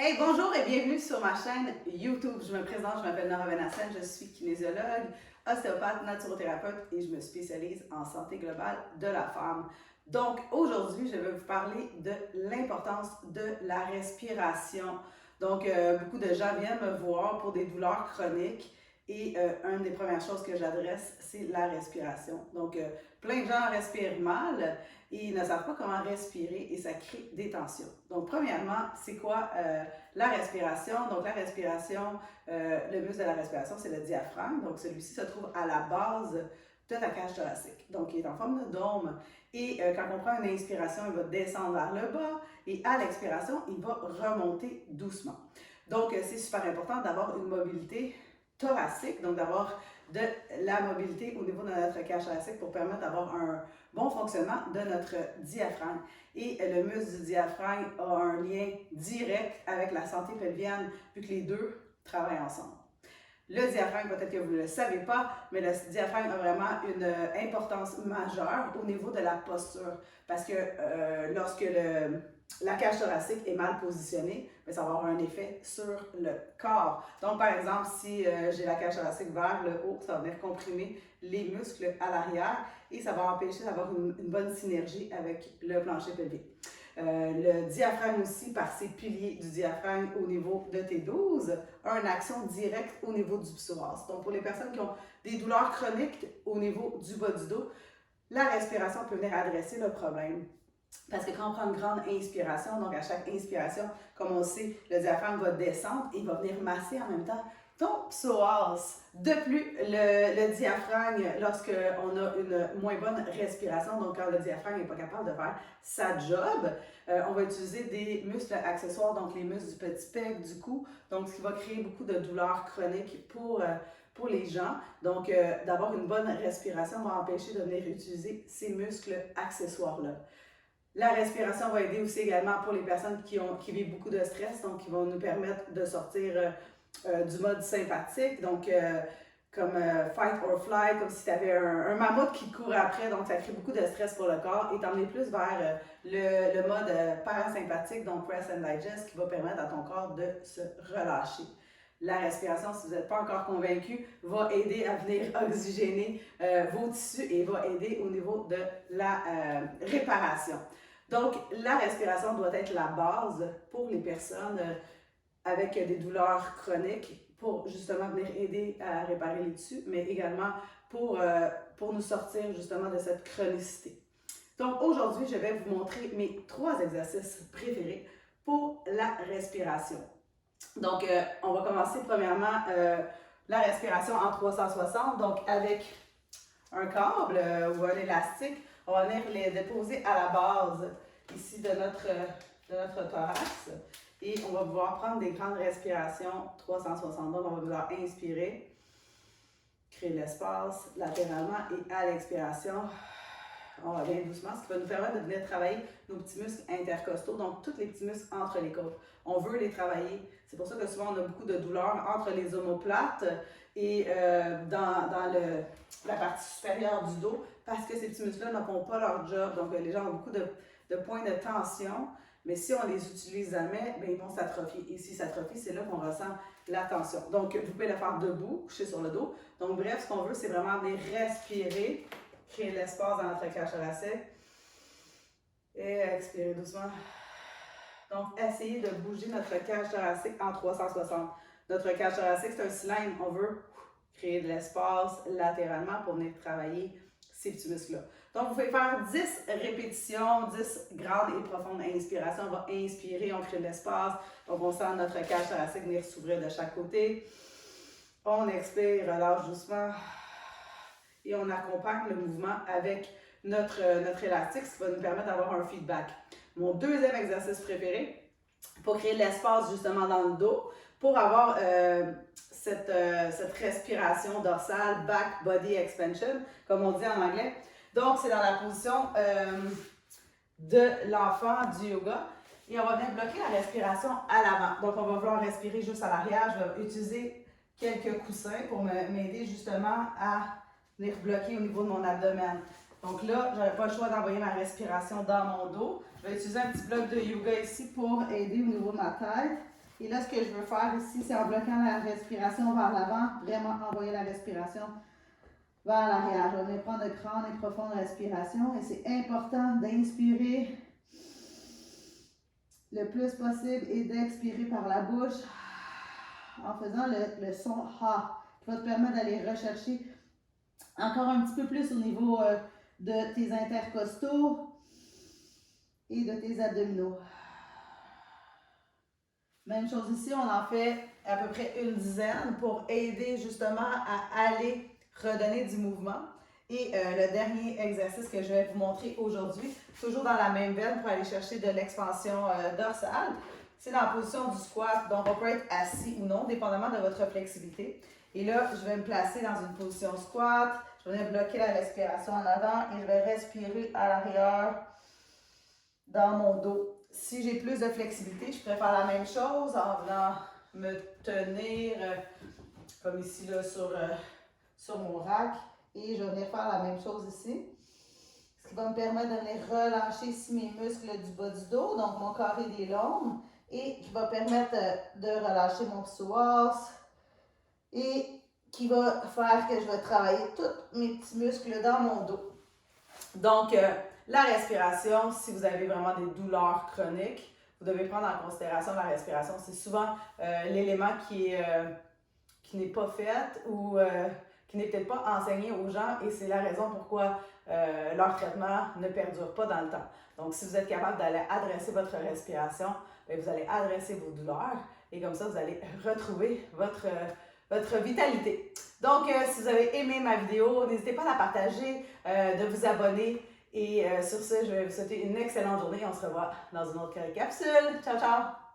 Hey, bonjour et bienvenue sur ma chaîne YouTube. Je me présente, je m'appelle Nora Benassène, je suis kinésiologue, ostéopathe, naturothérapeute et je me spécialise en santé globale de la femme. Donc aujourd'hui, je vais vous parler de l'importance de la respiration. Donc beaucoup de gens viennent me voir pour des douleurs chroniques et une des premières choses que j'adresse, c'est la respiration. Donc plein de gens respirent mal et ils ne savent pas comment respirer et ça crée des tensions. Donc premièrement, c'est quoi la respiration? Donc la respiration, le muscle de la respiration, c'est le diaphragme. Donc celui-ci se trouve à la base de ta cage thoracique. Donc il est en forme de dôme. Et quand on prend une inspiration, il va descendre vers le bas et à l'expiration, il va remonter doucement. Donc c'est super important d'avoir une mobilité thoracique, donc d'avoir de la mobilité au niveau de notre cage thoracique pour permettre d'avoir un bon fonctionnement de notre diaphragme. Et le muscle du diaphragme a un lien direct avec la santé pelvienne, vu que les deux travaillent ensemble. Le diaphragme, peut-être que vous ne le savez pas, mais le diaphragme a vraiment une importance majeure au niveau de la posture. Parce que lorsque la cage thoracique est mal positionnée, bien, ça va avoir un effet sur le corps. Donc, par exemple, si j'ai la cage thoracique vers le haut, ça va venir comprimer les muscles à l'arrière et ça va empêcher d'avoir une bonne synergie avec le plancher pelvien. Le diaphragme aussi, par ses piliers du diaphragme au niveau de T12, a une action directe au niveau du psoas. Donc, pour les personnes qui ont des douleurs chroniques au niveau du bas du dos, la respiration peut venir adresser le problème. Parce que quand on prend une grande inspiration, donc à chaque inspiration, comme on sait, le diaphragme va descendre et il va venir masser en même temps ton psoas. De plus, le diaphragme, lorsqu'on a une moins bonne respiration, donc quand le diaphragme n'est pas capable de faire sa job, on va utiliser des muscles accessoires, donc les muscles du petit pec, du cou, donc ce qui va créer beaucoup de douleurs chroniques pour les gens. Donc, d'avoir une bonne respiration va empêcher de venir utiliser ces muscles accessoires-là. La respiration va aider aussi également pour les personnes qui vivent beaucoup de stress, donc qui vont nous permettre de sortir du mode sympathique, donc comme fight or flight, comme si tu avais un mammouth qui te court après, donc ça crée beaucoup de stress pour le corps, et t'emmener plus vers le mode parasympathique, donc rest and digest, qui va permettre à ton corps de se relâcher. La respiration, si vous n'êtes pas encore convaincu, va aider à venir oxygéner vos tissus et va aider au niveau de la réparation. Donc, la respiration doit être la base pour les personnes avec des douleurs chroniques pour justement venir aider à réparer les tissus, mais également pour nous sortir justement de cette chronicité. Donc, aujourd'hui, je vais vous montrer mes 3 exercices préférés pour la respiration. Donc, on va commencer premièrement la respiration en 360, donc avec un câble ou un élastique, on va venir les déposer à la base ici de notre thorax et on va pouvoir prendre des grandes respirations 360. Donc, on va vouloir inspirer, créer l'espace latéralement et à l'expiration, on va bien doucement, ce qui va nous permettre de venir travailler nos petits muscles intercostaux, donc tous les petits muscles entre les côtes. On veut les travailler. C'est pour ça que souvent on a beaucoup de douleurs entre les omoplates et dans la partie supérieure du dos, parce que ces petits muscles-là ne font pas leur job. Donc les gens ont beaucoup de points de tension, mais si on les utilise jamais, bien, ils vont s'atrophier. Et s'ils s'atrophient, c'est là qu'on ressent la tension. Donc vous pouvez le faire debout, couché sur le dos. Donc bref, ce qu'on veut, c'est vraiment venir respirer, créer de l'espace dans notre cage thoracique et expirer doucement. Donc, essayez de bouger notre cage thoracique en 360. Notre cage thoracique, c'est un cylindre. On veut créer de l'espace latéralement pour venir travailler ces petits muscles-là. Donc, vous pouvez faire 10 répétitions, 10 grandes et profondes inspirations. On va inspirer, on crée de l'espace. Donc, on sent notre cage thoracique venir s'ouvrir de chaque côté. On expire, relâche doucement. Et on accompagne le mouvement avec notre élastique, ce qui va nous permettre d'avoir un feedback. Mon deuxième exercice préféré, pour créer de l'espace justement dans le dos, pour avoir cette respiration dorsale, back body expansion, comme on dit en anglais. Donc, c'est dans la position de l'enfant du yoga. Et on va venir bloquer la respiration à l'avant. Donc, on va vouloir respirer juste à l'arrière. Je vais utiliser quelques coussins pour m'aider justement à venir bloquer au niveau de mon abdomen. Donc là, je n'aurai pas le choix d'envoyer ma respiration dans mon dos. Je vais utiliser un petit bloc de yoga ici pour aider au niveau de ma tête Et là, ce que je veux faire ici, c'est en bloquant la respiration vers l'avant, vraiment envoyer la respiration vers l'arrière. Je vais venir prendre de grandes et profondes respirations et c'est important d'inspirer le plus possible et d'expirer par la bouche en faisant le son ha qui va te permettre d'aller rechercher encore un petit peu plus au niveau de tes intercostaux et de tes abdominaux. Même chose ici, on en fait à peu près une dizaine pour aider justement à aller redonner du mouvement. Et le dernier exercice que je vais vous montrer aujourd'hui, toujours dans la même veine pour aller chercher de l'expansion dorsale, c'est dans la position du squat. Donc, on peut être assis ou non, dépendamment de votre flexibilité. Et là, je vais me placer dans une position squat. Je vais venir bloquer la respiration en avant et je vais respirer à l'arrière dans mon dos. Si j'ai plus de flexibilité, je pourrais faire la même chose en venant me tenir comme ici là, sur mon rack. Et je vais venir faire la même chose ici. Ce qui va me permettre de venir relâcher ici mes muscles du bas du dos, donc mon carré des lombes. Et qui va permettre de relâcher mon psoas. Et qui va faire que je vais travailler tous mes petits muscles dans mon dos. Donc, la respiration, si vous avez vraiment des douleurs chroniques, vous devez prendre en considération la respiration. C'est souvent l'élément qui n'est pas fait ou qui n'est peut-être pas enseigné aux gens et c'est la raison pourquoi leur traitement ne perdure pas dans le temps. Donc, si vous êtes capable d'aller adresser votre respiration, bien, vous allez adresser vos douleurs et comme ça, vous allez retrouver votre vitalité. Donc, si vous avez aimé ma vidéo, n'hésitez pas à la partager, de vous abonner. Et sur ce, je vais vous souhaiter une excellente journée. On se revoit dans une autre capsule. Ciao, ciao!